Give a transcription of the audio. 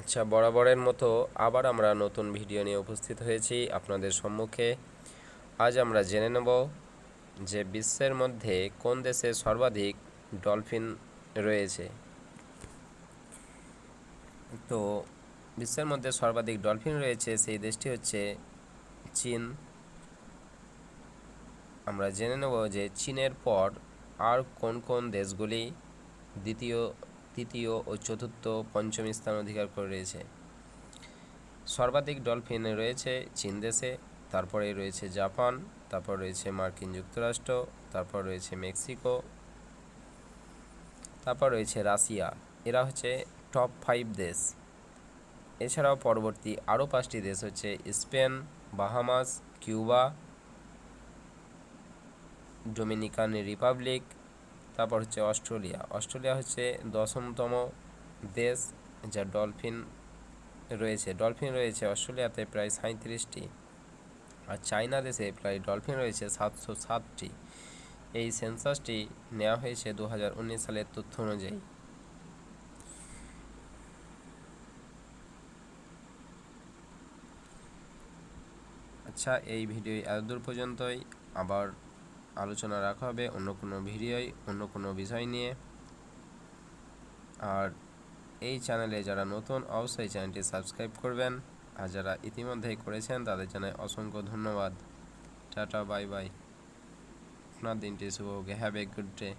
আচ্ছা, বরাবরের মতো আবার আমরা নতুন ভিডিও নিয়ে উপস্থিত হয়েছি আপনাদের সম্মুখে। আজ আমরা জেনে নেব যে বিশ্বের মধ্যে কোন দেশে সর্বাধিক ডলফিন রয়েছে। তো বিশ্বের মধ্যে সর্বাধিক ডলফিন রয়েছে সেই দেশটি হচ্ছে চীন। আমরা জেনে নেব যে চীনের পর আর কোন কোন দেশগুলি দ্বিতীয়, তৃতীয় ও চতুর্থ, পঞ্চম স্থান অধিকার করে রয়েছে। সর্বাধিক ডলফিন রয়েছে চীন দেশে, তারপরে রয়েছে জাপান, তারপর রয়েছে মার্কিন যুক্তরাষ্ট্র, তারপর রয়েছে মেক্সিকো, তারপর রয়েছে রাশিয়া। এরা হচ্ছে টপ 5 দেশ। এছাড়াও পরবর্তী আরও 5টি দেশ হচ্ছে Spain, Bahamas, Cuba, Dominican Republic, তারপর হচ্ছে অস্ট্রেলিয়া। অস্ট্রেলিয়া হচ্ছে 10তম দেশ যা ডলফিন রয়েছে অস্ট্রেলিয়াতে প্রায় 37টি। আর চায়না দেশে প্রায় ডলফিন রয়েছে 707টি। এই সেন্সাসটি নেওয়া হয়েছে 2019 সালের তথ্য অনুযায়ী। আচ্ছা, এই ভিডিও এতদূর পর্যন্তই। আবার আলোচনা রাখা হবে অন্য কোনো ভিডিওয় অন্য কোনো বিষয় নিয়ে। আর এই চ্যানেলে যারা নতুন অবশ্যই চ্যানেলটি সাবস্ক্রাইব করবেন, আর যারা ইতিমধ্যেই করেছেন তাদের জানাই অসংখ্য ধন্যবাদ। Tata, bye bye. আপনার দিনটি শুভ হোক। Have a good day.